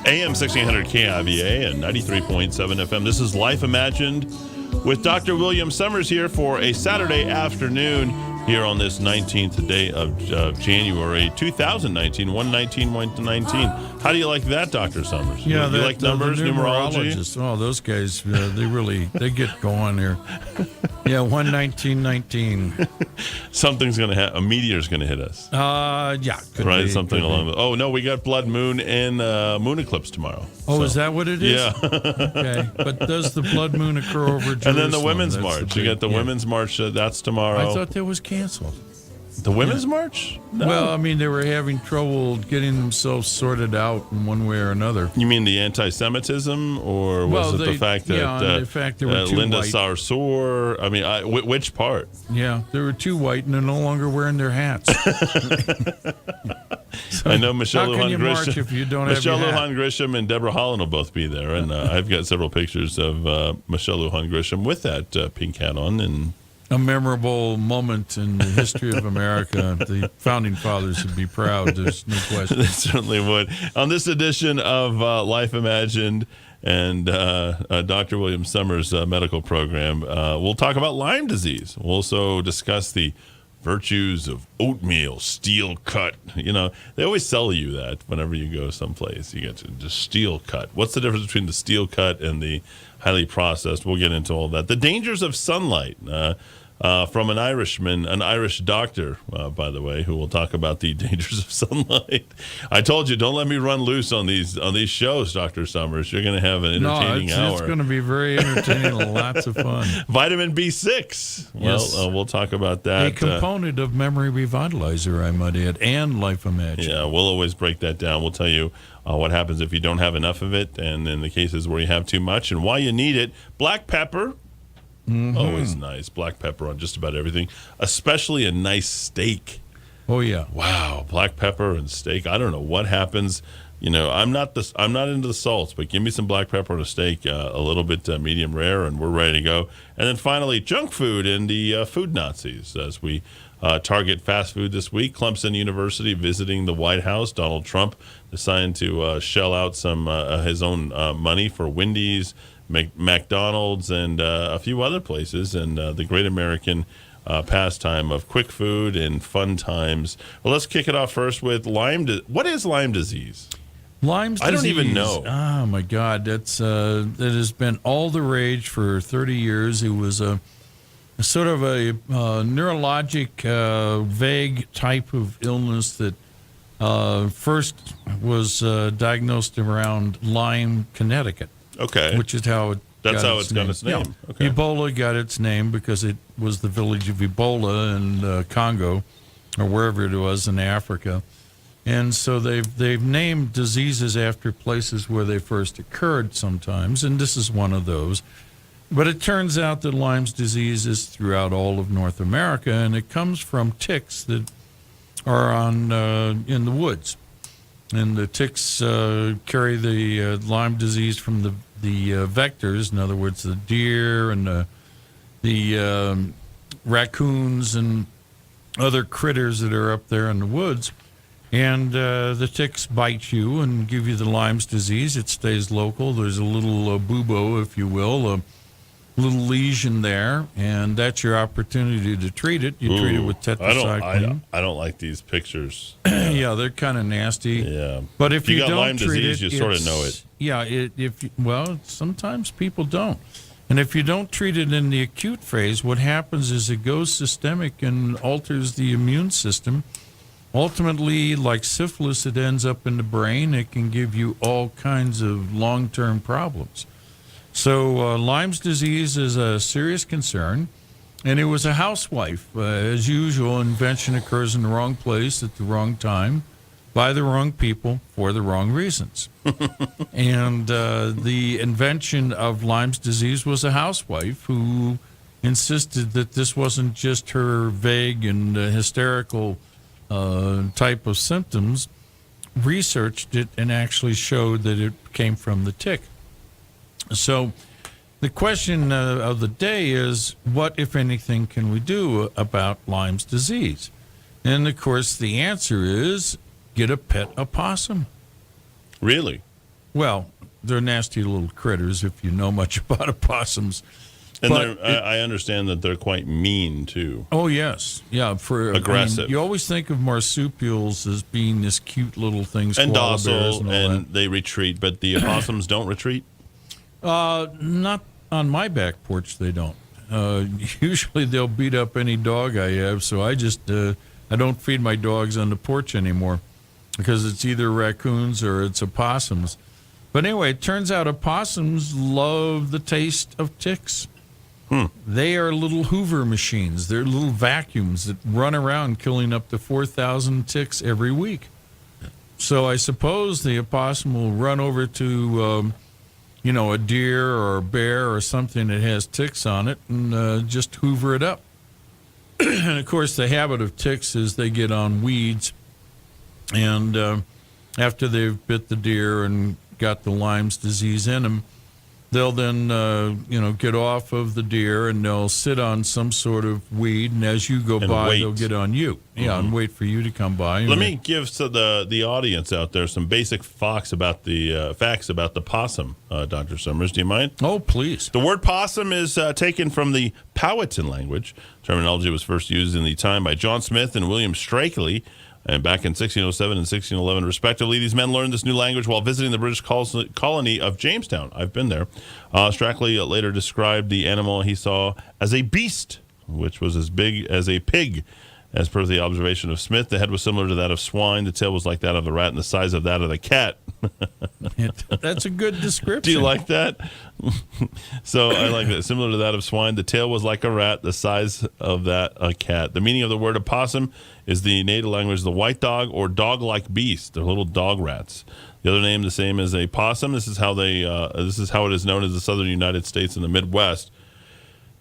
AM 1600 KIVA and 93.7 FM. This is Life Imagined with Dr. William Summers here for a Saturday afternoon here on this 19th day of January 2019, 119. How do you like that, Dr. Summers? Yeah, you like numbers, the numerology? Oh, those guys, they get going here. Yeah, 119. Something's going to happen. A meteor's going to hit us. Yeah. Right, something along the... Oh, no, we got blood moon and moon eclipse tomorrow. Oh, is that what it is? Yeah. Okay, but does the blood moon occur over Jerusalem? And then the Women's March. You got the Women's March. That's tomorrow. I thought that was canceled. The Women's March? No. Well, I mean, they were having trouble getting themselves sorted out in one way or another. You mean the anti-Semitism, or was it the fact that the fact there were two Linda white. Sarsour? I mean, which part? Yeah, there were two white, and they're no longer wearing their hats. So I know Michelle how can Lujan you march Grisham. if you don't Michelle have your hat? Lujan Grisham and Deborah Holland will both be there, and I've got several pictures of Michelle Lujan Grisham with that pink hat on, and. A memorable moment in the history of America. The founding fathers would be proud. There's no question. They certainly would. On this edition of Life Imagined and Dr. William Summers' medical program, we'll talk about Lyme disease. We'll also discuss the virtues of oatmeal, steel cut. You know, they always sell you that whenever you go someplace. You get to just steel cut. What's the difference between the steel cut and the highly processed? We'll get into all that. The dangers of sunlight. From an Irishman, an Irish doctor, by the way, who will talk about the dangers of sunlight. I told you, don't let me run loose on these shows, Dr. Summers. You're going to have an entertaining hour. It's going to be very entertaining and lots of fun. Vitamin B6. Yes. Well, we'll talk about that. A component of Memory Revitalizer, I might add, and Life Imagined. Yeah, we'll always break that down. We'll tell you what happens if you don't have enough of it, and in the cases where you have too much, and why you need it. Black pepper. Mm-hmm. Always nice. Black pepper on just about everything, especially a nice steak. Oh, yeah. Wow, black pepper and steak. I don't know what happens. You know, I'm not into the salts, but give me some black pepper on a steak, a little bit medium rare, and we're ready to go. And then finally, junk food and the food Nazis as we target fast food this week. Clemson University visiting the White House. Donald Trump deciding to shell out some his own money for Wendy's, McDonald's, and a few other places, and the great American pastime of quick food and fun times. Well, let's kick it off first with Lyme. What is Lyme disease? Lyme's disease. I don't even know. Oh, my God. It has been all the rage for 30 years. It was a sort of a neurologic, vague type of illness that first was diagnosed around Lyme, Connecticut. Okay. Which is how it That's got how it's got its name. Yeah. Okay. Ebola got its name because it was the village of Ebola in Congo, or wherever it was in Africa. And so they've named diseases after places where they first occurred sometimes, and this is one of those. But it turns out that Lyme's disease is throughout all of North America, and it comes from ticks that are in the woods. And the ticks carry the Lyme disease from the vectors, in other words, the deer and the raccoons and other critters that are up there in the woods. And the ticks bite you and give you the Lyme's disease. It stays local. There's a little bubo, if you will, a little lesion there, and that's your opportunity to treat it. You treat it with tetracycline. I don't like these pictures. Yeah, they're kind of nasty. Yeah, but if you got don't Lyme treat disease, it, you sort of know it. Yeah, sometimes people don't. And if you don't treat it in the acute phase, what happens is it goes systemic and alters the immune system. Ultimately, like syphilis, it ends up in the brain. It can give you all kinds of long-term problems. So Lyme's disease is a serious concern, and it was a housewife. As usual, invention occurs in the wrong place at the wrong time, by the wrong people, for the wrong reasons. And the invention of Lyme's disease was a housewife who insisted that this wasn't just her vague and hysterical type of symptoms, researched it, and actually showed that it came from the tick. So the question of the day is, what, if anything, can we do about Lyme's disease? And, of course, the answer is get a pet opossum. Really? Well, they're nasty little critters if you know much about opossums. And But I understand that they're quite mean, too. oh, yes. Yeah. Aggressive. You always think of marsupials as being this cute little things. And koala bears docile, and all and they retreat, but the opossums don't retreat? Not on my back porch, they don't. Usually they'll beat up any dog I have, so I just I don't feed my dogs on the porch anymore because it's either raccoons or it's opossums. But anyway, it turns out opossums love the taste of ticks. They are little Hoover machines. They're little vacuums that run around killing up to 4,000 ticks every week. So I suppose the opossum will run over to a deer or a bear or something that has ticks on it and just hoover it up. And, of course, the habit of ticks is they get on weeds. And after they've bit the deer and got the Lyme's disease in them, they'll then, get off of the deer and they'll sit on some sort of weed. And as you go by, wait. they'll get on you. Yeah, and wait for you to come by. Let me give the audience out there some basic facts about the possum, Dr. Summers. Do you mind? Oh, please. The word possum is taken from the Powhatan language. Terminology was first used in the time by John Smith and William Strakely, and back in 1607 and 1611, respectively. These men learned this new language while visiting the British colony of Jamestown. I've been there. Strakely later described the animal he saw as a beast, which was as big as a pig. As per the observation of Smith, the head was similar to that of swine, the tail was like that of the rat, and the size of that of the cat. That's a good description. Do you like that? So I like that. Similar to that of swine, the tail was like a rat, the size of that a cat. The meaning of the word opossum is the native language, the white dog or dog-like beast. They're little dog rats. The other name, the same as a possum. This is how it is known as the southern United States and the Midwest.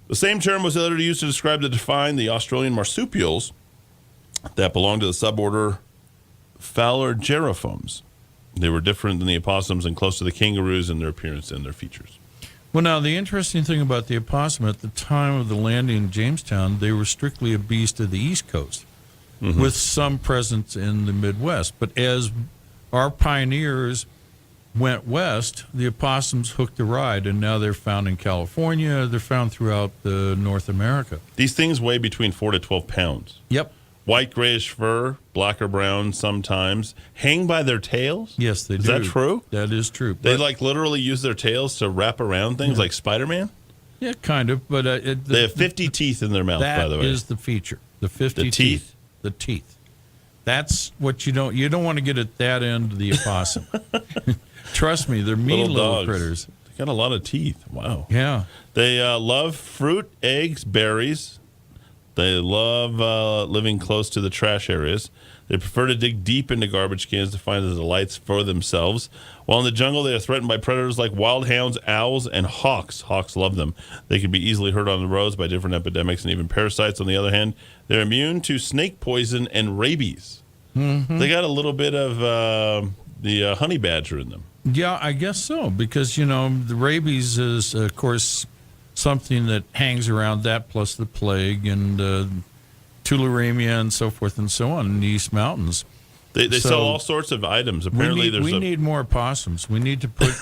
The same term was later used to describe to define the Australian marsupials that belong to the suborder Phallargeriformes. They were different than the opossums and close to the kangaroos in their appearance and their features. Well, now, the interesting thing about the opossum, at the time of the landing in Jamestown, they were strictly a beast of the East Coast, with some presence in the Midwest. But as our pioneers went west, the opossums hooked the ride, and now they're found in California. They're found throughout North America. These things weigh between 4 to 12 pounds. Yep. White, grayish fur, black or brown sometimes. Hang by their tails? Yes, they do. Is that true? That is true. They literally use their tails to wrap around things like Spider-Man? Yeah, kind of. But they have 50 teeth in their mouth, by the way. That is the feature. The 50 The teeth? The teeth. That's what you don't want to get at that end of the opossum. Trust me, they're mean little critters. They got a lot of teeth. Wow. Yeah. They love fruit, eggs, berries. They love living close to the trash areas. They prefer to dig deep into garbage cans to find the delights for themselves. While in the jungle, they are threatened by predators like wild hounds, owls, and hawks. Hawks love them. They can be easily hurt on the roads by different epidemics and even parasites. On the other hand, they're immune to snake poison and rabies. They got a little bit of the honey badger in them. Yeah, I guess so, because, the rabies is, of course, something that hangs around that, plus the plague and tularemia and so forth and so on in the East Mountains. They sell all sorts of items. Apparently, we need more opossums. We need to put,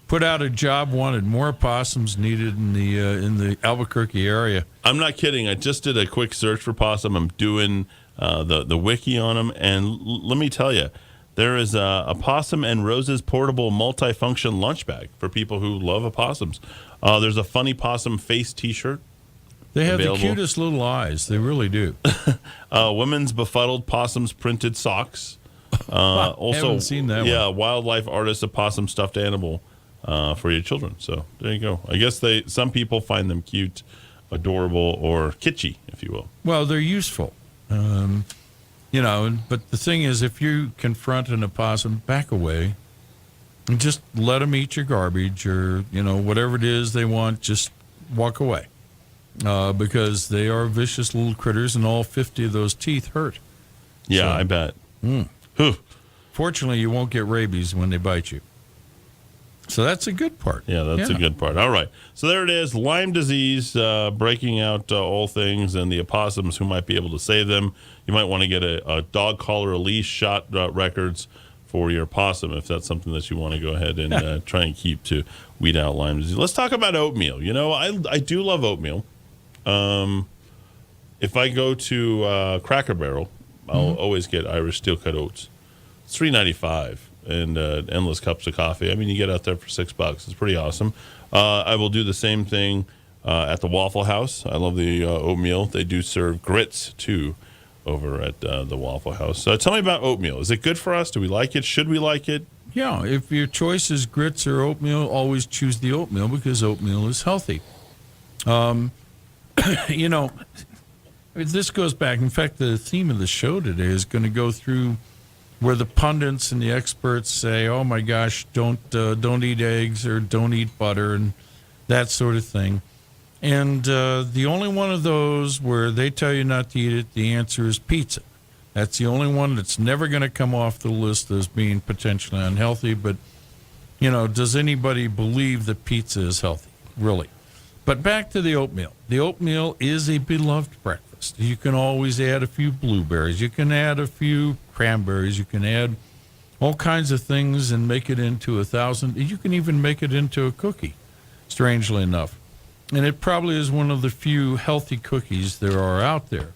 put out a job wanted. More opossums needed in the Albuquerque area. I'm not kidding. I just did a quick search for possum. I'm doing the wiki on them, and let me tell you, there is a Possum and Roses portable multifunction lunch bag for people who love opossums. There's a funny possum face T-shirt. They have the cutest little eyes. They really do. Women's befuddled possums printed socks. Also, haven't seen that one. Yeah, wildlife artist a possum stuffed animal for your children. So there you go. I guess some people find them cute, adorable, or kitschy, if you will. Well, they're useful. But the thing is, if you confront an opossum, back away and just let them eat your garbage or, whatever it is they want, just walk away. Because they are vicious little critters and all 50 of those teeth hurt. Yeah, I bet. Fortunately, you won't get rabies when they bite you. So that's a good part. Yeah, that's a good part. All right. So there it is. Lyme disease breaking out all things and the opossums who might be able to save them. You might want to get a dog collar, a leash, shot records for your possum if that's something that you want to go ahead and try and keep to weed out Lyme disease. Let's talk about oatmeal. You know, I do love oatmeal. If I go to Cracker Barrel, I'll always get Irish steel cut oats. It's $3.95 and endless cups of coffee. I mean, you get out there for $6. It's pretty awesome. I will do the same thing at the Waffle House. I love the oatmeal. They do serve grits too over at the Waffle House. So tell me about oatmeal. Is it good for us? Do we like it? Should we like it? Yeah, if your choice is grits or oatmeal, always choose the oatmeal because oatmeal is healthy. You know, this goes back. In fact, the theme of the show today is going to go through where the pundits and the experts say, "Oh my gosh, don't eat eggs or don't eat butter," and that sort of thing. And the only one of those where they tell you not to eat it, the answer is pizza. That's the only one that's never going to come off the list as being potentially unhealthy. But, you know, does anybody believe that pizza is healthy? Really? But back to the oatmeal. The oatmeal is a beloved breakfast. You can always add a few blueberries. You can add a few cranberries. You can add all kinds of things and make it into 1,000. You can even make it into a cookie, strangely enough. And it probably is one of the few healthy cookies there are out there.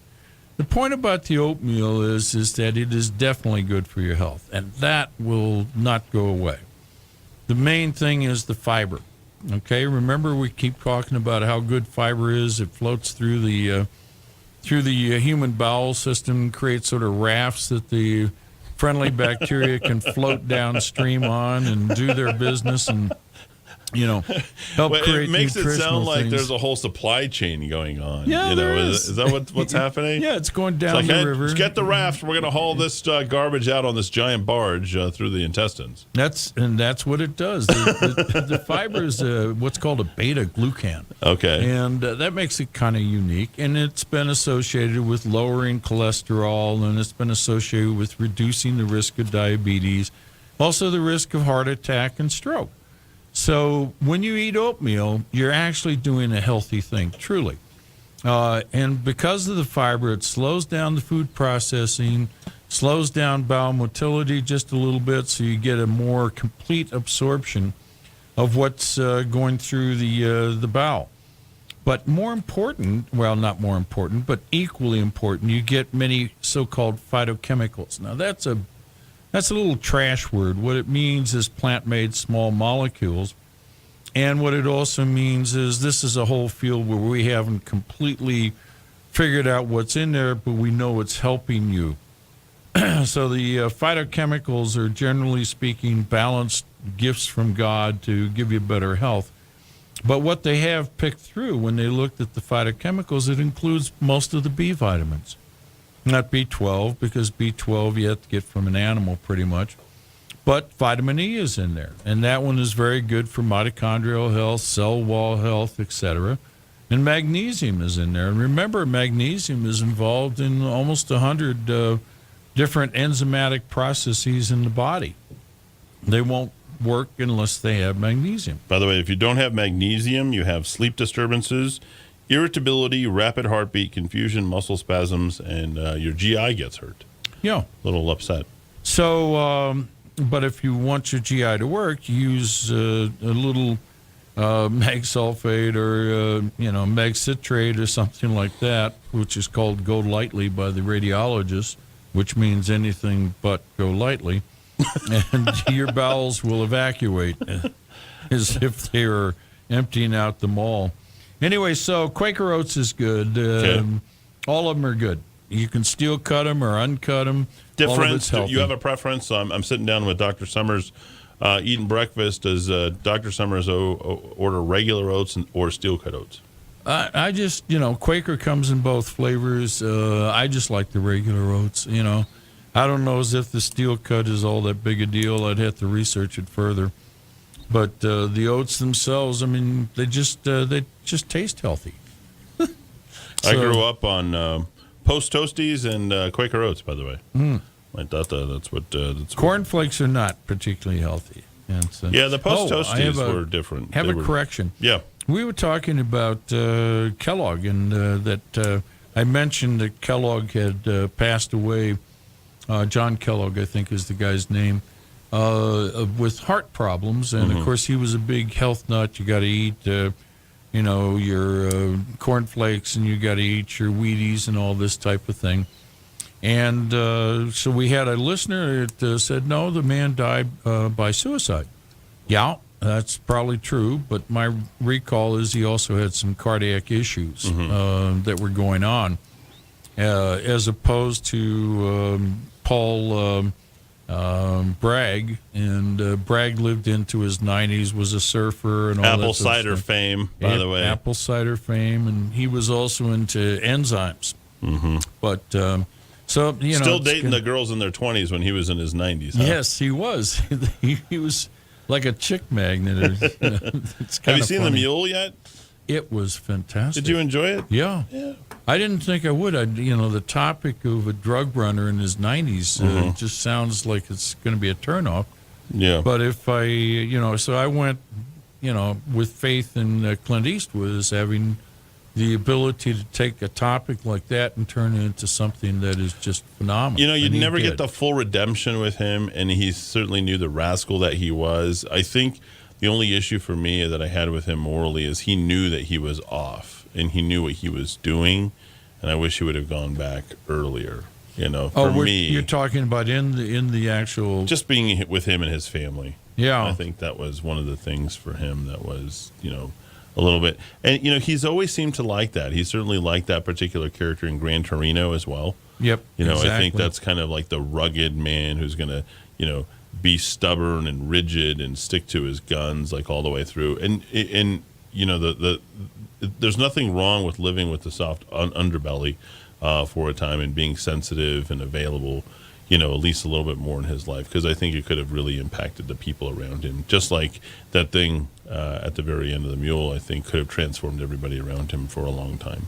The point about the oatmeal is that it is definitely good for your health, and that will not go away. The main thing is the fiber. Okay, remember we keep talking about how good fiber is. It floats through the human bowel system, creates sort of rafts that the friendly bacteria can float downstream on and do their business and, you know, help create nutritional things. It makes it sound like there's a whole supply chain going on. Yeah, you know, there is that what's happening? Yeah, it's going down the river. Let's get the raft. We're going to haul this garbage out on this giant barge through the intestines. That's what it does. The fiber is what's called a beta glucan. Okay. And that makes it kind of unique. And it's been associated with lowering cholesterol, and it's been associated with reducing the risk of diabetes, also the risk of heart attack and stroke. So when you eat oatmeal, you're actually doing a healthy thing, truly. And because of the fiber, it slows down the food processing, slows down bowel motility just a little bit, so you get a more complete absorption of what's going through the bowel. But more important, well, not more important, but equally important, you get many so-called phytochemicals. Now, that's a little trash word. What it means is plant-made small molecules. And what it also means is this is a whole field where we haven't completely figured out what's in there, but we know it's helping you. So the phytochemicals are, generally speaking, balanced gifts from God to give you better health. But what they have picked through when they looked at the phytochemicals, it includes most of the B vitamins. Not B12, because B12 you have to get from an animal pretty much. But vitamin E is in there, and that one is very good for mitochondrial health, cell wall health, etc. And magnesium is in there. And remember, magnesium is involved in almost 100 different enzymatic processes in the body. They won't work unless they have magnesium. By the way, if you don't have magnesium, you have sleep disturbances, irritability, rapid heartbeat, confusion, muscle spasms, and your GI gets hurt. Yeah. A little upset. So, but if you want your GI to work, use a little mag sulfate or, mag citrate or something like that, which is called Go Lightly by the radiologist, which means anything but go lightly. And your bowels will evacuate as if they were emptying out the mall. Anyway, so Quaker Oats is good. Okay. All of them are good. You can steel cut them or uncut them. Difference? Do you have a preference? I'm sitting down with Dr. Summers eating breakfast. Does Dr. Summers order regular oats or steel cut oats? I just, Quaker comes in both flavors. I just like the regular oats, I don't know as if the steel cut is all that big a deal. I'd have to research it further. But the oats themselves, I mean, they just taste healthy. I grew up on Post Toasties and Quaker Oats, by the way. I thought that's what... Corn flakes are not particularly healthy. Yeah, the Post Toasties were different. Have a correction. Yeah. We were talking about Kellogg, and that I mentioned that Kellogg had passed away. John Kellogg, I think, is the guy's name. with heart problems, and of course he was a big health nut. You got to eat, your cornflakes, and you got to eat your Wheaties and all this type of thing. And so we had a listener that said, no, the man died by suicide. Yeah, that's probably true, but my recall is he also had some cardiac issues that were going on, as opposed to Paul Bragg. And Bragg lived into his 90s, was a surfer and all that. Apple cider fame, by the way. Apple cider fame, and he was also into enzymes. But so still dating the girls in their 20s when he was in his 90s. Huh? Yes, he was. he was like a chick magnet. Have you seen The Mule yet? It was fantastic. Did you enjoy it? Yeah. I didn't think I would. The topic of a drug runner in his 90s just sounds like it's going to be a turnoff. Yeah. But if I, so I went, with faith in Clint Eastwood as having the ability to take a topic like that and turn it into something that is just phenomenal. You'd never get the full redemption with him, and he certainly knew the rascal that he was. I think the only issue for me that I had with him morally is he knew that he was off, and he knew what he was doing, and I wish he would have gone back earlier. For me, you're talking about in the actual, just being with him and his family. Yeah, I think that was one of the things for him that was, a little bit. And, he's always seemed to like that. He certainly liked that particular character in Gran Torino as well. Yep. Exactly. I think that's kind of like the rugged man who's going to, be stubborn and rigid and stick to his guns like all the way through. And there's nothing wrong with living with the soft underbelly for a time and being sensitive and available, at least a little bit more in his life, because I think it could have really impacted the people around him. Just like that thing at the very end of The Mule, I think could have transformed everybody around him for a long time.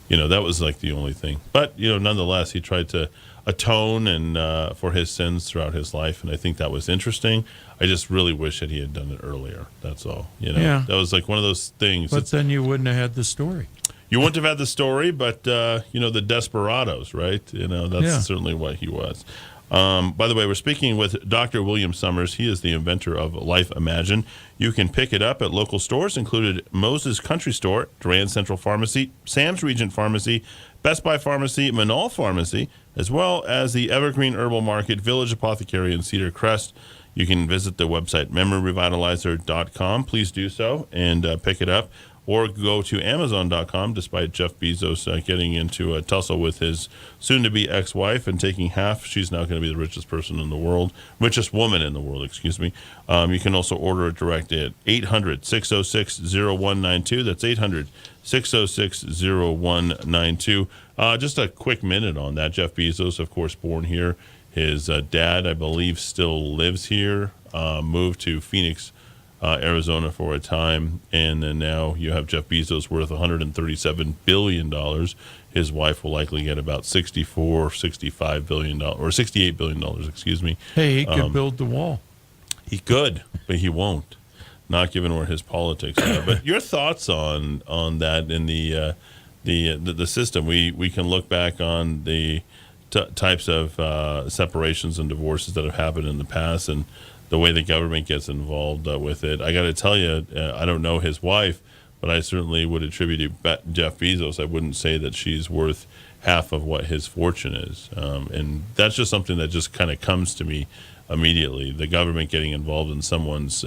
That was like the only thing. But, nonetheless, he tried to atone and for his sins throughout his life, and I think that was interesting. I just really wish that he had done it earlier. That's all. Yeah. That was like one of those things. But then you wouldn't have had the story. You wouldn't have had the story, but, the desperados, right? That's certainly what he was. By the way, we're speaking with Dr. William Summers. He is the inventor of Life Imagined. You can pick it up at local stores, included Moses Country Store, Durand Central Pharmacy, Sam's Regent Pharmacy, Best Buy Pharmacy, Manal Pharmacy, as well as the Evergreen Herbal Market, Village Apothecary, and Cedar Crest. You can visit the website memoryrevitalizer.com. Please do so and pick it up. Or go to Amazon.com, despite Jeff Bezos getting into a tussle with his soon-to-be ex-wife and taking half. She's now going to be the richest person in the world, richest woman in the world, excuse me. You can also order it direct at 800-606-0192. That's 800-606-0192. Just a quick minute on that. Jeff Bezos, of course, born here. His dad, I believe, still lives here, moved to Phoenix, Arizona for a time, and then now you have Jeff Bezos worth $137 billion. His wife will likely get about $65 billion, or $68 billion, excuse me. Hey, he could build the wall. He could, but he won't, not given where his politics are. But your thoughts on that in the system? We can look back on the types of separations and divorces that have happened in the past, and the way the government gets involved with it. I got to tell you, I don't know his wife, but I certainly would attribute to Jeff Bezos. I wouldn't say that she's worth half of what his fortune is. And that's just something that just kind of comes to me immediately, the government getting involved in someone's,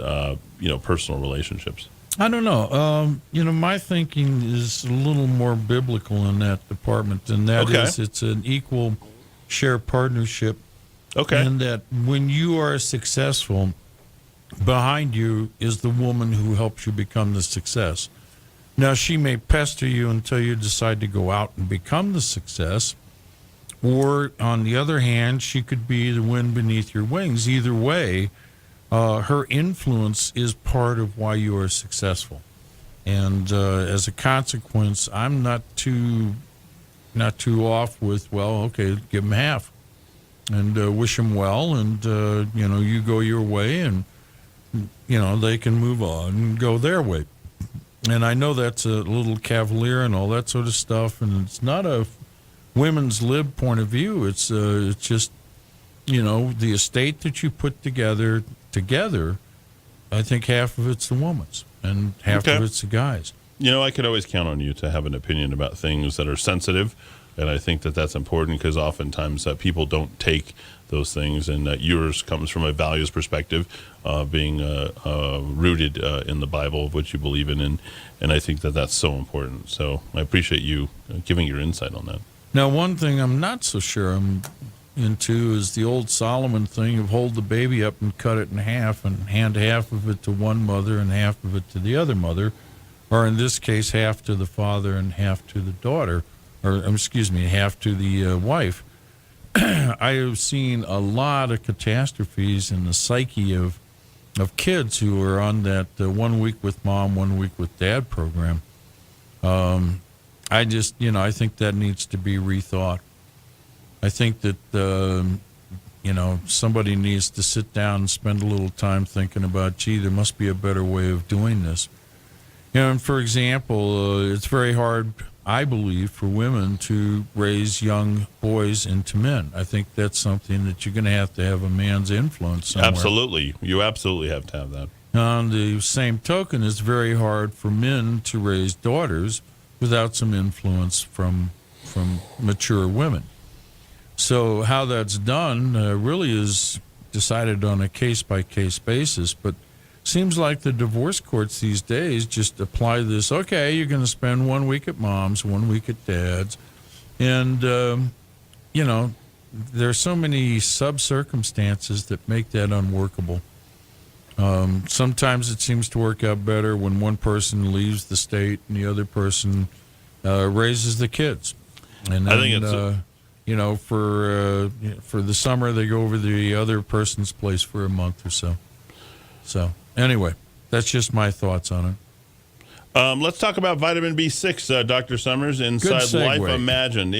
personal relationships. I don't know. My thinking is a little more biblical in that department, and that is it's an equal share partnership. Okay. And that when you are successful, behind you is the woman who helps you become the success. Now, she may pester you until you decide to go out and become the success. Or, on the other hand, she could be the wind beneath your wings. Either way, her influence is part of why you are successful. And as a consequence, I'm not too off with, give them half. And wish them well, and you go your way, and they can move on and go their way. And I know that's a little cavalier and all that sort of stuff, and it's not a women's lib point of view. It's just the estate that you put together together, I think half of it's the woman's and half Okay. of it's the guy's. I could always count on you to have an opinion about things that are sensitive, and I think that that's important because oftentimes people don't take those things, and yours comes from a values perspective, being rooted in the Bible, of which you believe in, and I think that that's so important. So I appreciate you giving your insight on that. Now, one thing I'm not so sure I'm into is the old Solomon thing of hold the baby up and cut it in half and hand half of it to one mother and half of it to the other mother, or in this case, half to the father and half to the daughter, or excuse me, half to the wife. I have seen a lot of catastrophes in the psyche of kids who are on that 1 week with mom, 1 week with dad program. I just, I think that needs to be rethought. I think that, somebody needs to sit down and spend a little time thinking about, gee, there must be a better way of doing this. And for example, it's very hard, I believe, for women to raise young boys into men. I think that's something that you're going to have a man's influence somewhere. Absolutely. You absolutely have to have that. On the same token, it's very hard for men to raise daughters without some influence from mature women. So how that's done really is decided on a case-by-case basis, but seems like the divorce courts these days just apply this, okay, you're going to spend 1 week at mom's, 1 week at dad's, and, there are so many sub-circumstances that make that unworkable. Sometimes it seems to work out better when one person leaves the state and the other person raises the kids. And then, I think it's for the summer they go over to the other person's place for a month or so. So anyway, that's just my thoughts on it. Let's talk about vitamin B6, Dr. Summers, inside Good segue. Life Imagined.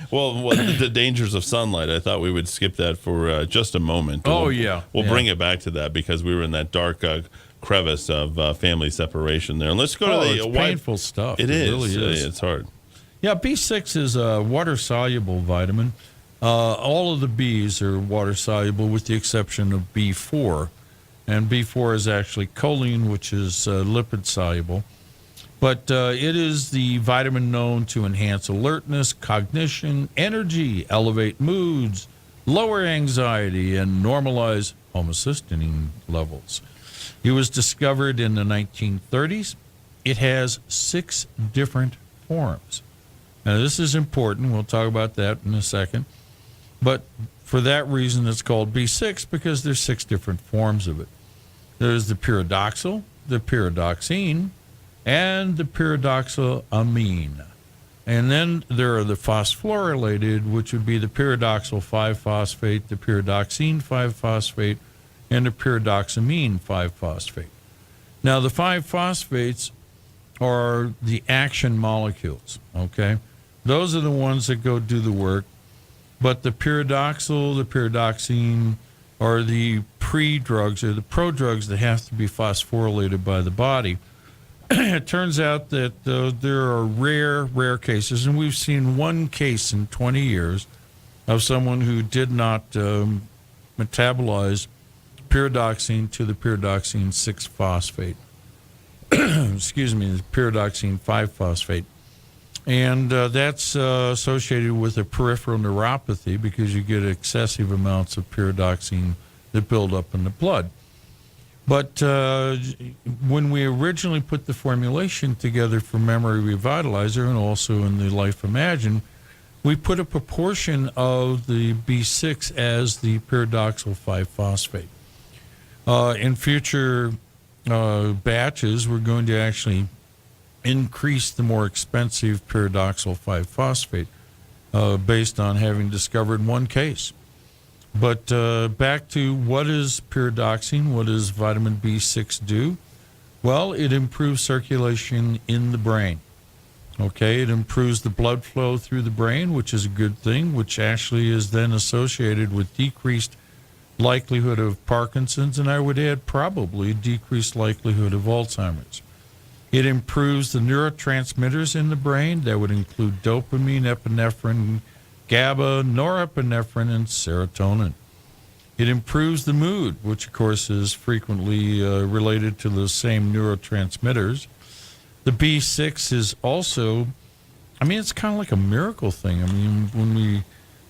well, the dangers of sunlight. I thought we would skip that for just a moment. Oh, We'll bring it back to that because we were in that dark crevice of family separation there. And let's go to the it's painful stuff. It is. Really is. It's hard. Yeah, B6 is a water-soluble vitamin. All of the Bs are water-soluble with the exception of B4. And B4 is actually choline, which is lipid-soluble. But it is the vitamin known to enhance alertness, cognition, energy, elevate moods, lower anxiety, and normalize homocysteine levels. It was discovered in the 1930s. It has 6 different forms. Now, this is important. We'll talk about that in a second. But for that reason, it's called B6 because there's 6 different forms of it. There's the pyridoxal, the pyridoxine, and the pyridoxalamine. And then there are the phosphorylated, which would be the pyridoxal 5-phosphate, the pyridoxine 5-phosphate, and the pyridoxamine 5-phosphate. Now, the 5-phosphates are the action molecules, okay? Those are the ones that go do the work. But the pyridoxal, the pyridoxine are the pre-drugs or the prodrugs that have to be phosphorylated by the body. It turns out that there are rare cases, and we've seen one case in 20 years of someone who did not metabolize pyridoxine to the pyridoxine 6-phosphate. Excuse me, the pyridoxine 5-phosphate. And that's associated with a peripheral neuropathy because you get excessive amounts of pyridoxine that build up in the blood. But when we originally put the formulation together for Memory Revitalizer and also in the Life Imagined, we put a proportion of the B6 as the pyridoxal 5-phosphate. In future batches, we're going to actually increase the more expensive pyridoxal 5-phosphate based on having discovered one case. But back to what is pyridoxine, what does vitamin B6 do? Well, it improves circulation in the brain. Okay, it improves the blood flow through the brain, which is a good thing, which actually is then associated with decreased likelihood of Parkinson's, and I would add probably decreased likelihood of Alzheimer's. It improves the neurotransmitters in the brain. That would include dopamine, epinephrine, GABA, norepinephrine, and serotonin. It improves the mood, which, of course, is frequently related to the same neurotransmitters. The B6 is also, I mean, it's kind of like a miracle thing. I mean,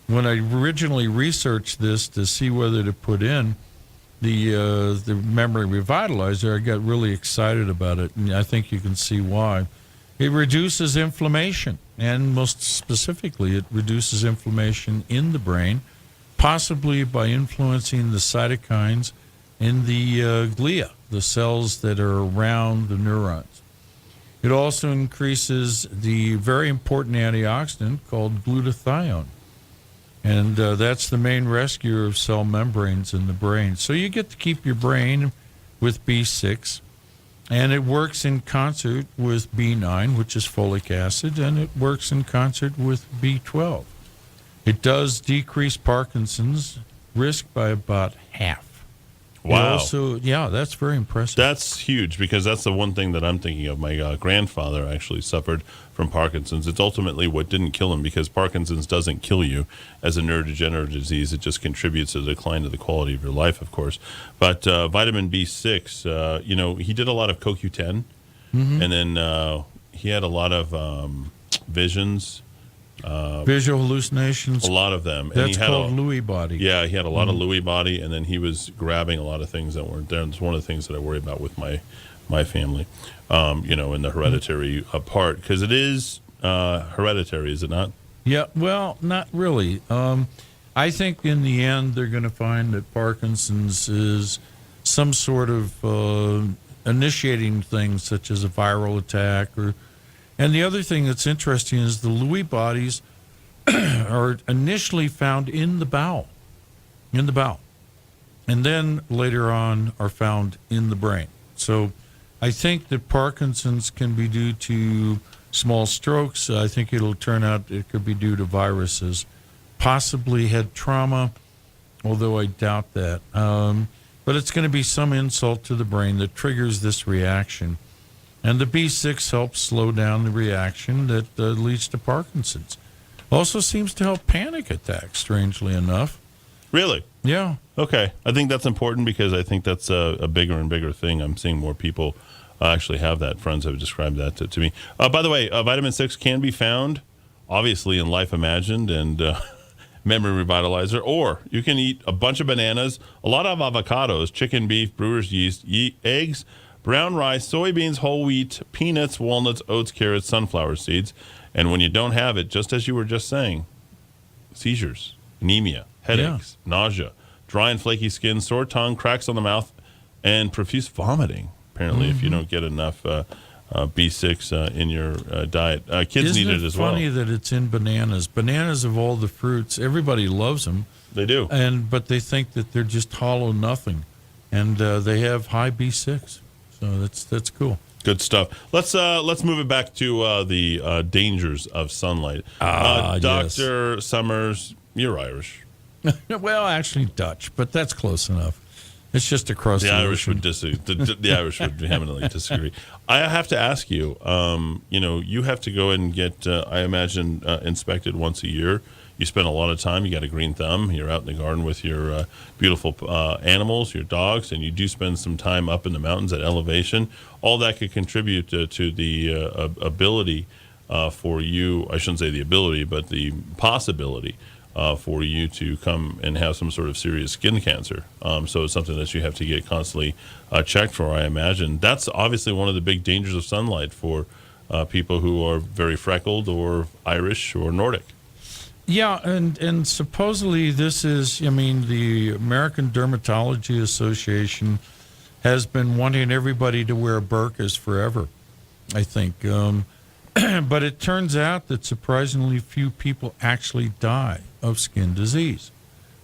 when I originally researched this to see whether to put in the memory revitalizer, I got really excited about it, and I think you can see why. It reduces inflammation, and most specifically, it reduces inflammation in the brain, possibly by influencing the cytokines in the glia, the cells that are around the neurons. It also increases the very important antioxidant called glutathione. And that's the main rescuer of cell membranes in the brain. So you get to keep your brain with B6, and it works in concert with B9, which is folic acid, and it works in concert with B12. It does decrease Parkinson's risk by about half. Wow. Also, yeah, that's very impressive. That's huge, because that's the one thing that I'm thinking of. My grandfather actually suffered from Parkinson's. It's ultimately what didn't kill him, because Parkinson's doesn't kill you as a neurodegenerative disease. It just contributes to the decline of the quality of your life, of course. But vitamin B6, he did a lot of CoQ10, and then he had a lot of visions. Visual hallucinations. A lot of them. That's called Lewy body. Yeah, he had a lot of Lewy body, and then he was grabbing a lot of things that weren't there. And it's one of the things that I worry about with my family, in the hereditary part, because it is hereditary, is it not? Yeah, well, not really. I think in the end they're going to find that Parkinson's is some sort of initiating thing, such as a viral attack. And the other thing that's interesting is the Lewy bodies are initially found in the bowel, and then later on are found in the brain. So I think that Parkinson's can be due to small strokes. I think it'll turn out it could be due to viruses, possibly head trauma, although I doubt that. But it's going to be some insult to the brain that triggers this reaction. And the B6 helps slow down the reaction that leads to Parkinson's. Also seems to help panic attacks, strangely enough. Really? Yeah. Okay. I think that's important, because I think that's a bigger and bigger thing. I'm seeing more people actually have that. Friends have described that to me. By the way, vitamin 6 can be found, obviously, in Life Imagined and Memory Revitalizer, or you can eat a bunch of bananas, a lot of avocados, chicken, beef, brewer's yeast, eggs, brown rice, soybeans, whole wheat, peanuts, walnuts, oats, carrots, sunflower seeds. And when you don't have it, just as you were just saying, seizures, anemia, headaches, nausea, dry and flaky skin, sore tongue, cracks on the mouth, and profuse vomiting. Apparently, if you don't get enough B6 in your diet. Kids need it as well. Isn't it funny that it's in bananas? Bananas, of all the fruits, everybody loves them. They do. But they think that they're just hollow nothing. And they have high B6. So that's cool. Good stuff. Let's move it back to the dangers of sunlight. Dr. Summers, you're Irish. Well, actually Dutch, but that's close enough. It's just across the Irish ocean. would disagree. The Irish would vehemently disagree. I have to ask you. You have to go and get, I imagine, inspected once a year. You spend a lot of time. You got a green thumb. You're out in the garden with your beautiful animals, your dogs, and you do spend some time up in the mountains at elevation. All that could contribute to the ability for you. I shouldn't say the ability, but the possibility for you to come and have some sort of serious skin cancer. So it's something that you have to get constantly checked for, I imagine. That's obviously one of the big dangers of sunlight for people who are very freckled or Irish or Nordic. Yeah, and supposedly this is, the American Dermatology Association has been wanting everybody to wear burqas forever, I think. But it turns out that surprisingly few people actually die of skin disease.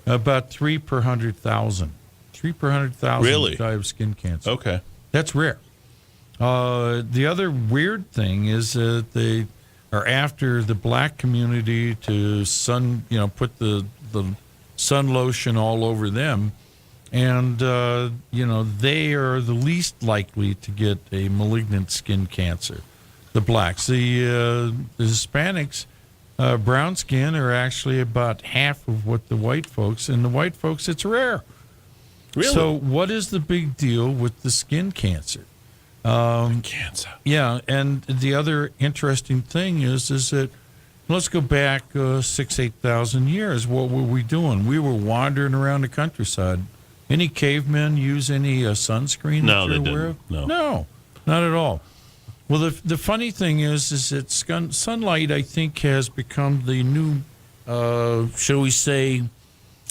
About 3 per 100,000. 3 per 100,000 Really? die of skin cancer. Okay. That's rare. The other weird thing is that they are after the black community to put the sun lotion all over them. And, they are the least likely to get a malignant skin cancer, the blacks. The Hispanics brown skin are actually about half of what the white folks. And the white folks, it's rare. Really? So what is the big deal with the skin cancer? Cancer. Yeah, and the other interesting thing is that let's go back 8,000 years. What were we doing? We were wandering around the countryside. Any cavemen use any sunscreen? No, that you're they aware didn't. of? No. No, not at all. Well, the funny thing is that sunlight, I think, has become the new, shall we say,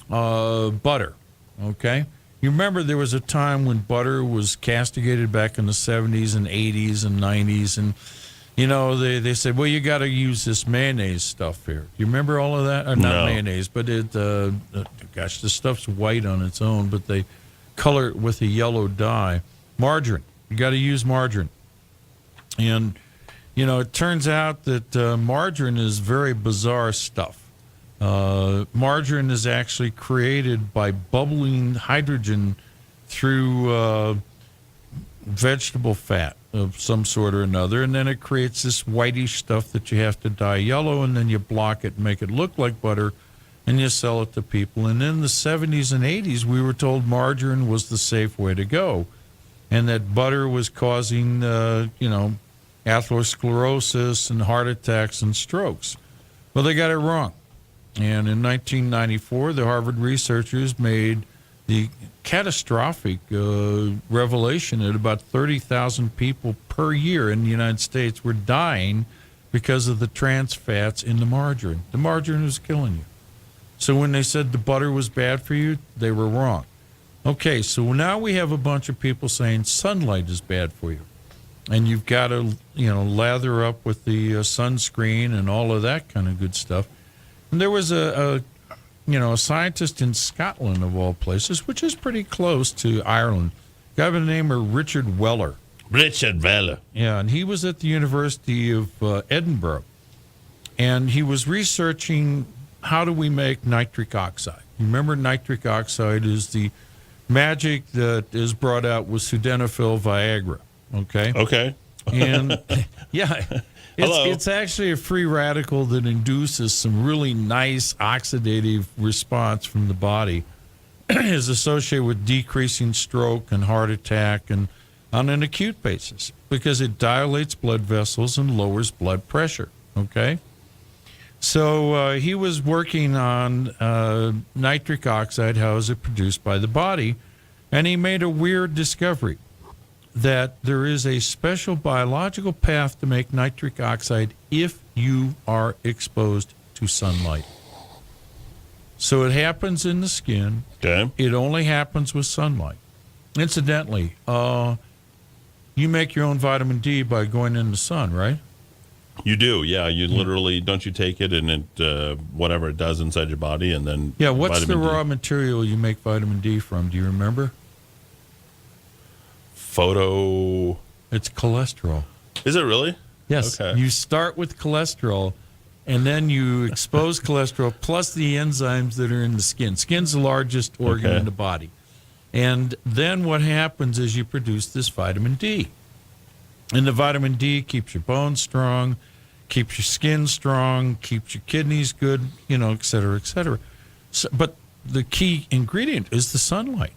butter. Okay? You remember there was a time when butter was castigated back in the 70s and 80s and 90s, and, you know, they said, well, you got to use this mayonnaise stuff here. You remember all of that? Or not No. mayonnaise, but gosh, the stuff's white on its own, but they color it with a yellow dye. Margarine. You got to use margarine. And, you know, it turns out that margarine is very bizarre stuff. Margarine is actually created by bubbling hydrogen through vegetable fat of some sort or another, and then it creates this whitish stuff that you have to dye yellow, and then you block it and make it look like butter, and you sell it to people. And in the 70s and 80s, we were told margarine was the safe way to go, and that butter was causing, atherosclerosis and heart attacks and strokes. Well, they got it wrong. And in 1994, the Harvard researchers made the catastrophic revelation that about 30,000 people per year in the United States were dying because of the trans fats in the margarine. The margarine was killing you. So when they said the butter was bad for you, they were wrong. Okay, so now we have a bunch of people saying sunlight is bad for you. And you've got to, lather up with the sunscreen and all of that kind of good stuff. And there was a scientist in Scotland, of all places, which is pretty close to Ireland, a guy by the name of Richard Weller. Richard Weller. Yeah, and he was at the University of Edinburgh. And he was researching how do we make nitric oxide. Remember, nitric oxide is the magic that is brought out with sildenafil Viagra. Okay. Okay. And yeah, Hello. it's actually a free radical that induces some really nice oxidative response from the body. Is associated with decreasing stroke and heart attack and on an acute basis because it dilates blood vessels and lowers blood pressure. Okay. So he was working on nitric oxide, how is it produced by the body, and he made a weird discovery that there is a special biological path to make nitric oxide if you are exposed to sunlight. So it happens in the skin. Okay. It only happens with sunlight. Incidentally, you make your own vitamin D by going in the sun, right? You do, yeah. You literally, don't you take it and it, whatever it does inside your body and then... Yeah, what's the vitamin D. raw material you make vitamin D from? Do you remember? Photo... It's cholesterol. Is it really? Yes. Okay. You start with cholesterol, and then you expose cholesterol plus the enzymes that are in the skin. Skin's the largest organ Okay. in the body. And then what happens is you produce this vitamin D. And the vitamin D keeps your bones strong, keeps your skin strong, keeps your kidneys good, et cetera, et cetera. So, but the key ingredient is the sunlight.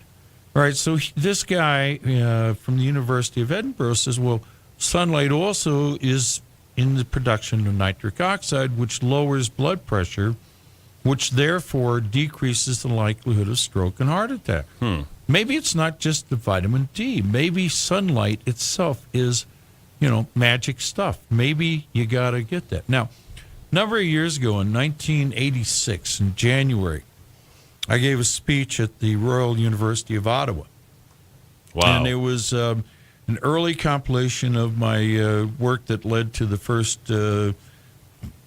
All right, so this guy from the University of Edinburgh says, well, sunlight also is in the production of nitric oxide, which lowers blood pressure, which therefore decreases the likelihood of stroke and heart attack. Maybe it's not just the vitamin D. Maybe sunlight itself is, magic stuff. Maybe you got to get that. Now, a number of years ago in 1986, in January, I gave a speech at the Royal University of Ottawa. Wow. And it was an early compilation of my work that led to the first, actual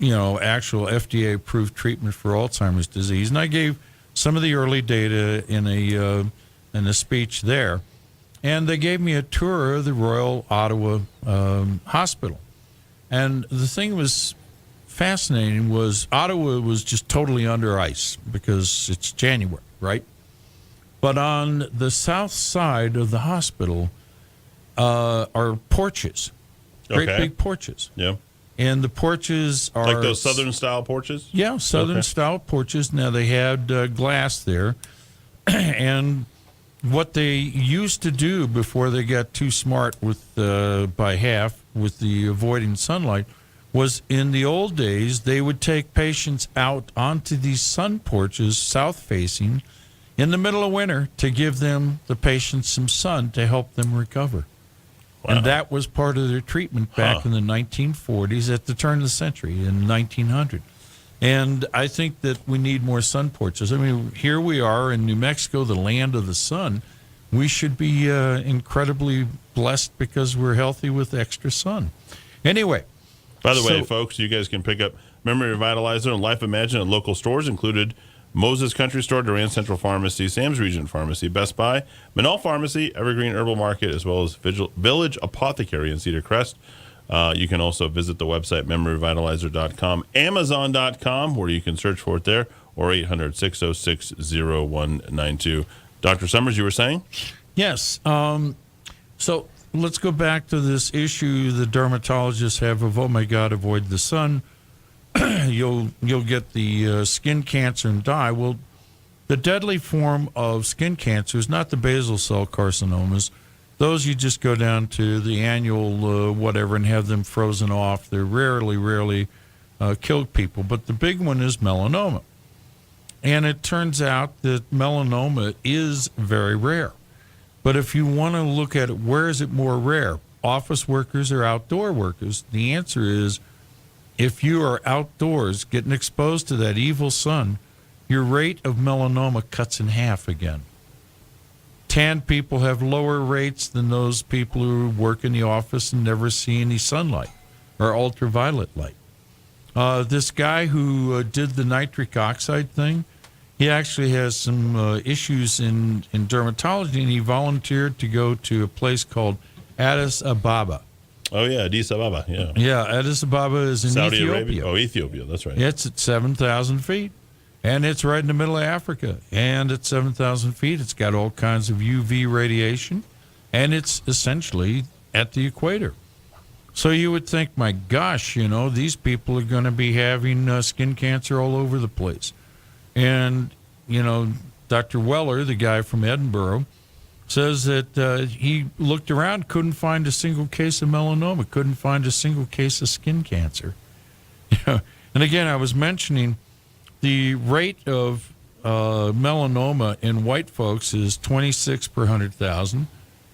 FDA-approved treatment for Alzheimer's disease. And I gave some of the early data in a speech there. And they gave me a tour of the Royal Ottawa Hospital. And the thing was fascinating was Ottawa was just totally under ice because it's January, right? But on the south side of the hospital are porches, great Okay. big porches. Yeah. And the porches are Like those Southern style porches? Yeah, Southern Okay. style porches. Now they had glass there, and what they used to do before they got too smart with by half with the avoiding sunlight was in the old days they would take patients out onto these sun porches, south facing, in the middle of winter to give them the patients some sun to help them recover. Wow. And that was part of their treatment back in the 1940s at the turn of the century in 1900. And I think that we need more sun porches. I mean, here we are in New Mexico, the land of the sun. We should be incredibly blessed because we're healthy with extra sun. Anyway. By the way, folks, you guys can pick up Memory Revitalizer and Life Imagine at local stores, included Moses Country Store, Durand Central Pharmacy, Sam's Region Pharmacy, Best Buy, Manal Pharmacy, Evergreen Herbal Market, as well as Village Apothecary in Cedar Crest. You can also visit the website, memoryrevitalizer.com, amazon.com, where you can search for it there, or 800-606-0192. Dr. Summers, you were saying? Yes. So let's go back to this issue the dermatologists have of, oh, my God, avoid the sun. You'll get the skin cancer and die. Well, the deadly form of skin cancer is not the basal cell carcinomas. Those you just go down to the annual whatever and have them frozen off. They're rarely kill people. But the big one is melanoma. And it turns out that melanoma is very rare. But if you want to look at it, where is it more rare? Office workers or outdoor workers? The answer is if you are outdoors getting exposed to that evil sun, your rate of melanoma cuts in half again. Tan people have lower rates than those people who work in the office and never see any sunlight or ultraviolet light. This guy who did the nitric oxide thing, he actually has some issues in dermatology, and he volunteered to go to a place called Addis Ababa. Oh, yeah, Addis Ababa, yeah. Yeah, Addis Ababa is in Saudi Ethiopia. Arabia. Oh, Ethiopia, that's right. It's at 7,000 feet, and it's right in the middle of Africa. And at 7,000 feet, it's got all kinds of UV radiation, and it's essentially at the equator. So you would think, my gosh, these people are going to be having skin cancer all over the place. And, Dr. Weller, the guy from Edinburgh, says that he looked around, couldn't find a single case of melanoma, couldn't find a single case of skin cancer. And again, I was mentioning the rate of melanoma in white folks is 26 per 100,000.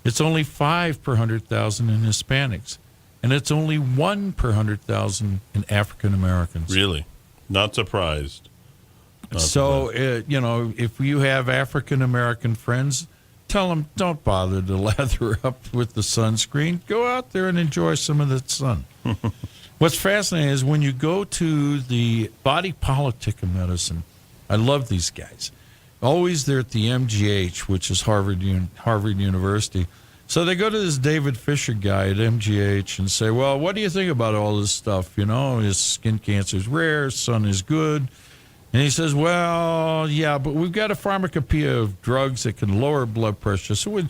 It's only 5 per 100,000 in Hispanics. And it's only 1 per 100,000 in African Americans. Really? Not surprised. So, if you have African American friends, tell them don't bother to lather up with the sunscreen. Go out there and enjoy some of the sun. What's fascinating is when you go to the body politic of medicine, I love these guys. Always they're at the MGH, which is Harvard University. So they go to this David Fisher guy at MGH and say, well, what do you think about all this stuff? His skin cancer is rare, sun is good. And he says, well, yeah, but we've got a pharmacopoeia of drugs that can lower blood pressure. So,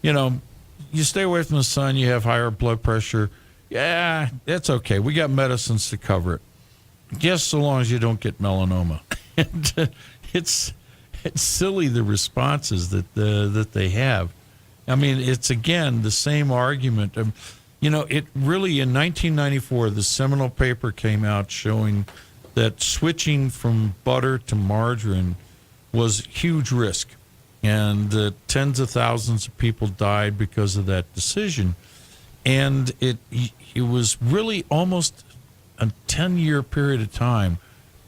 you stay away from the sun, you have higher blood pressure. Yeah, that's okay. We got medicines to cover it. Just so long as you don't get melanoma. And it's silly, the responses that they have. I mean, it's, again, the same argument. It really, in 1994, the seminal paper came out showing that switching from butter to margarine was huge risk, and tens of thousands of people died because of that decision. And it was really almost a 10-year period of time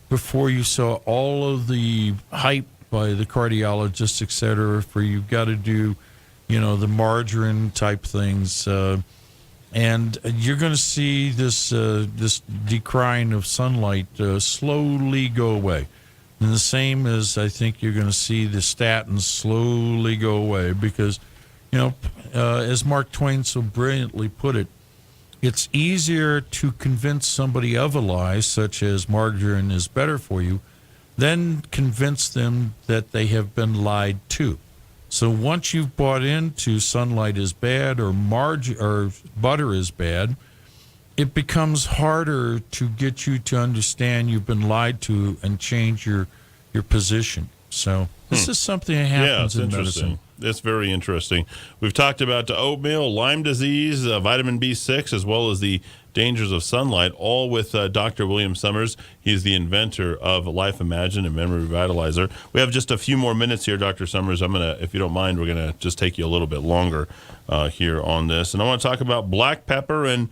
before you saw all of the hype by the cardiologists, et cetera, for you've got to do, the margarine type things. And you're going to see this decrying of sunlight slowly go away. And the same as I think you're going to see the statins slowly go away because, as Mark Twain so brilliantly put it, it's easier to convince somebody of a lie, such as margarine is better for you, than convince them that they have been lied to. So once you've bought into sunlight is bad or butter is bad, it becomes harder to get you to understand you've been lied to and change your position. So this is something that happens in medicine. It's very interesting. We've talked about oatmeal, Lyme disease, vitamin B6, as well as the dangers of sunlight, all with Dr. William Summers. He's the inventor of Life Imagined and Memory Revitalizer. We have just a few more minutes here, Dr. Summers. If you don't mind, we're going to just take you a little bit longer here on this. And I want to talk about black pepper and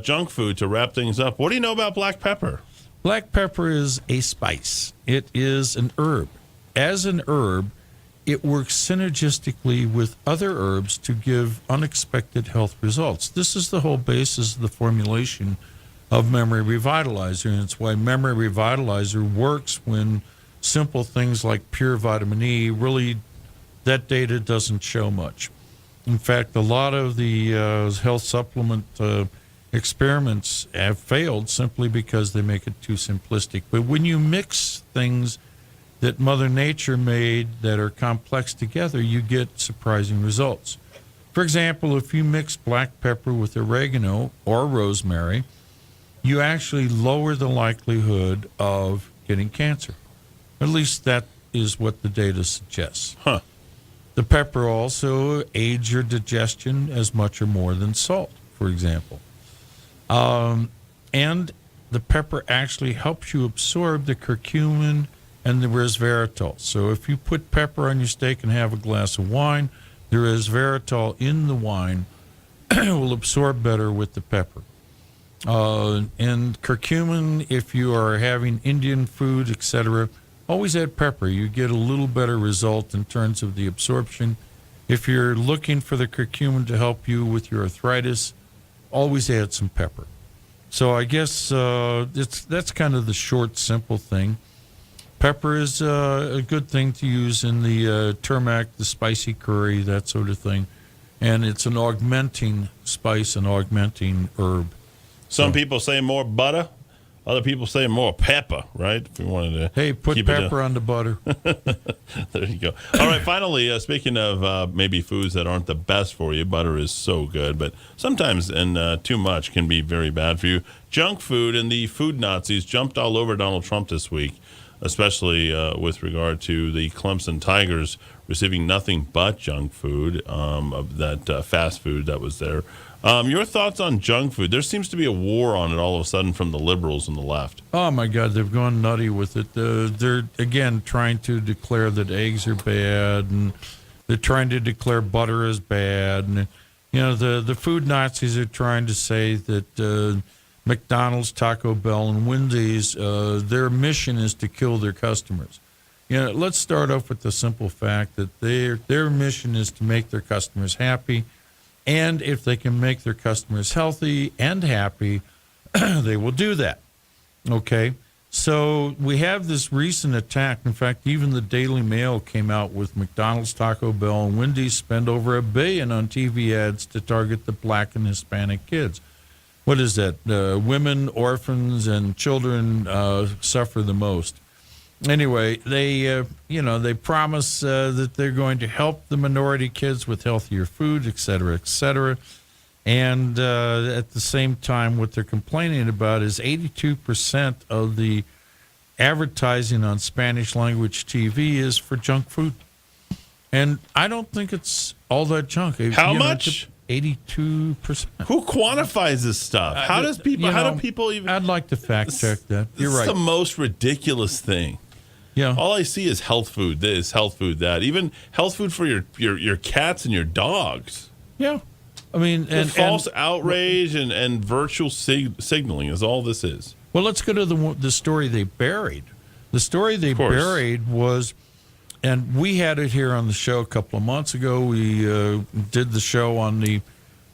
junk food to wrap things up. What do you know about black pepper? Black pepper is a spice. It is an herb. As an herb, it works synergistically with other herbs to give unexpected health results. This is the whole basis of the formulation of Memory Revitalizer, and it's why Memory Revitalizer works when simple things like pure vitamin E, really, that data doesn't show much. In fact, a lot of the health supplement experiments have failed simply because they make it too simplistic. But when you mix things that Mother Nature made that are complex together, you get surprising results. For example, if you mix black pepper with oregano or rosemary, you actually lower the likelihood of getting cancer. At least that is what the data suggests. Huh. The pepper also aids your digestion as much or more than salt, for example. And the pepper actually helps you absorb the curcumin and the resveratrol. So if you put pepper on your steak and have a glass of wine, the resveratrol in the wine will absorb better with the pepper. And curcumin, if you are having Indian food, etc., always add pepper. You get a little better result in terms of the absorption. If you're looking for the curcumin to help you with your arthritis, always add some pepper. So I guess that's kind of the short, simple thing. Pepper is a good thing to use in the turmeric, the spicy curry, that sort of thing. And it's an augmenting spice, an augmenting herb. Some people say more butter. Other people say more pepper, right? If we wanted to put pepper on the butter. There you go. All right, finally, speaking of maybe foods that aren't the best for you, butter is so good, but sometimes too much can be very bad for you. Junk food, and the food Nazis jumped all over Donald Trump this week, especially with regard to the Clemson Tigers receiving nothing but junk food, of that fast food that was there. Your thoughts on junk food? There seems to be a war on it all of a sudden from the liberals and the left. Oh, my God, they've gone nutty with it. They're, again, trying to declare that eggs are bad, and they're trying to declare butter is bad. And, you know, the food Nazis are trying to say that McDonald's, Taco Bell, and Wendy's, their mission is to kill their customers. You know, let's start off with the simple fact that their mission is to make their customers happy. And if they can make their customers healthy and happy, they will do that. Okay? So we have this recent attack. In fact, even the Daily Mail came out with McDonald's, Taco Bell, and Wendy's spend over $1 billion on TV ads to target the black and Hispanic kids. What is that? Women, orphans, and children suffer the most. Anyway, they promise that they're going to help the minority kids with healthier food, et cetera, et cetera. And at the same time, what they're complaining about is 82% of the advertising on Spanish language TV is for junk food. And I don't think it's all that junk. How much? 82%. Who quantifies this stuff? How do people even? I'd like to fact check that. You're right. This is the most ridiculous thing. Yeah. All I see is health food this, health food that. Even health food for your cats and your dogs. Yeah. I mean, and false outrage and virtual signaling is all this is. Well, let's go to the story they buried. The story they buried was, and we had it here on the show a couple of months ago. We did the show on the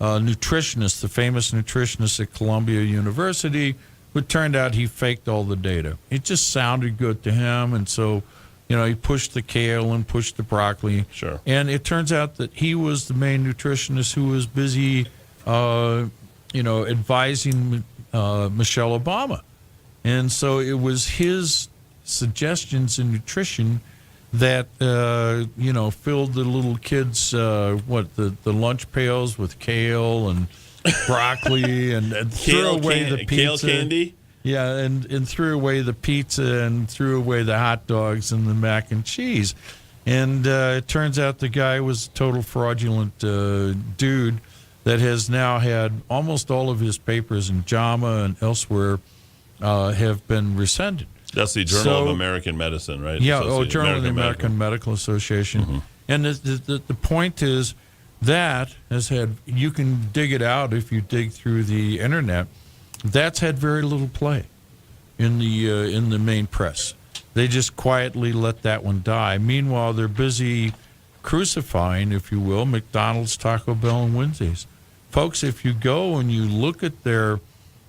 nutritionist, the famous nutritionist at Columbia University. It turned out he faked all the data. It just sounded good to him, and so, he pushed the kale and pushed the broccoli. Sure. And it turns out that he was the main nutritionist who was busy, advising Michelle Obama. And so it was his suggestions in nutrition that, filled the little kids, the lunch pails with kale and broccoli and threw away the pizza. Kale candy? Yeah, and threw away the pizza and threw away the hot dogs and the mac and cheese. And it turns out the guy was a total fraudulent dude that has now had almost all of his papers in JAMA and elsewhere have been rescinded. That's the Journal of American Medicine, right? Yeah, Journal of the American Medical Association. Mm-hmm. And the point is that has had, you can dig it out if you dig through the internet, that's had very little play in the main press. They just quietly let that one die. Meanwhile, they're busy crucifying, if you will, McDonald's, Taco Bell, and Wednesday's. Folks, if you go and you look at their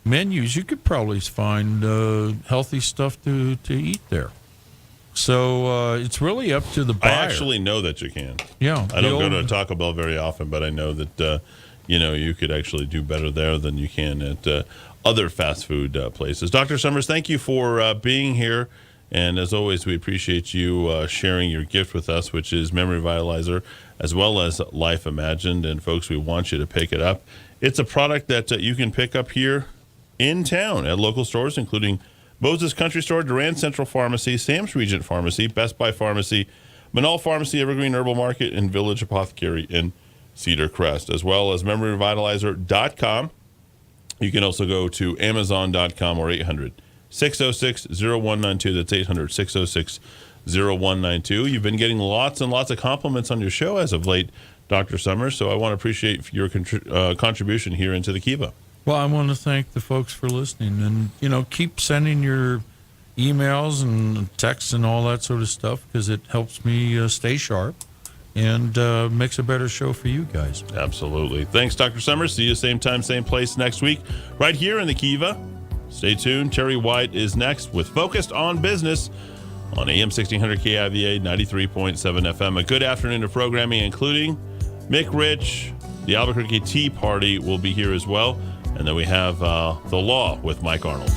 menus, you could probably find healthy stuff to eat there. So it's really up to the buyer. I actually know that you can. Yeah. I don't go to Taco Bell very often, but I know that you could actually do better there than you can at other fast food places. Dr. Summers, thank you for being here. And as always, we appreciate you sharing your gift with us, which is Memory Vitalizer, as well as Life Imagined. And folks, we want you to pick it up. It's a product that you can pick up here in town at local stores, including Moses Country Store, Durand Central Pharmacy, Sam's Regent Pharmacy, Best Buy Pharmacy, Manal Pharmacy, Evergreen Herbal Market, and Village Apothecary in Cedar Crest, as well as MemoryRevitalizer.com. You can also go to Amazon.com or 800-606-0192. That's 800-606-0192. You've been getting lots and lots of compliments on your show as of late, Dr. Summers, so I want to appreciate your contribution here into the Kiva. Well, I want to thank the folks for listening, and keep sending your emails and texts and all that sort of stuff, because it helps me stay sharp and makes a better show for you guys. Absolutely. Thanks, Dr. Summers. See you same time, same place next week, right here in the Kiva. Stay tuned. Terry White is next with Focused on Business on AM 1600 KIVA 93.7 FM. A good afternoon of programming, including Mick Rich, the Albuquerque Tea Party will be here as well. And then we have The Law with Mike Arnold.